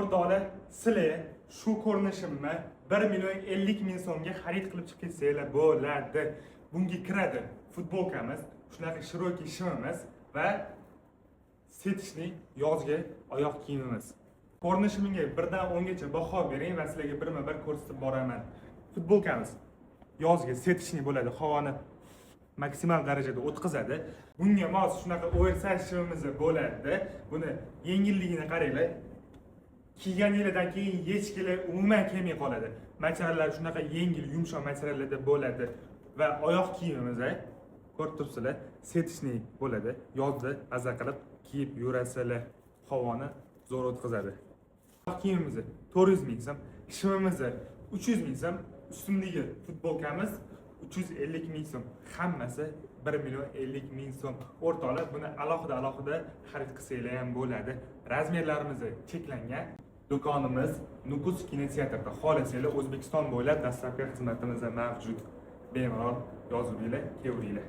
o'rtoqlar, sizlar shu ko'rinishimni 1,50,000 so'mga xarid qilib chiqib ketsanglar bo'ladi. Bunga kiradi futbolkamiz, shunaqa shirokiy shimimiz va setishli yozgi oyoq kiyimimiz. Ko'rinishimga 1 dan 10 gacha baho bering va sizlarga birma-bir ko'rsatib boraman. Futbolkamiz yozgi setishli bo'ladi, havoni maksimal darajada o'tkazadi. Bunga mos shunaqa oversize shimimiz bo'ladi. Buni yengilligini qaranglar. Kiyganingizdan keyin yechkilar umuman kelmay qoladi. Materiallar shunaqa yengil, yumshoq materiallarda bo'ladi va oyoq kiyimimiz ko'rib turibsizlar, setishli bo'ladi. Yozda aza qilib kiyib yurasizlar, havoni zo'r o'tkazadi. Oyoq kiyimimiz 400 ming so'm, shimimiz 300 ming so'm, ustundagi futbolkamiz 350 ming so'm. Hammasi 1,50,000 so'm. O'rtoqlar, buni alohida xarid qilsanglar ham bo'ladi. Razmerlarimiz cheklangan. Do'konimiz Nukus kinoteatrida. Xohlasanglar O'zbekiston bo'ylab dastlabki xizmatimiz mavjud. Bemalol yozib kelavringlar.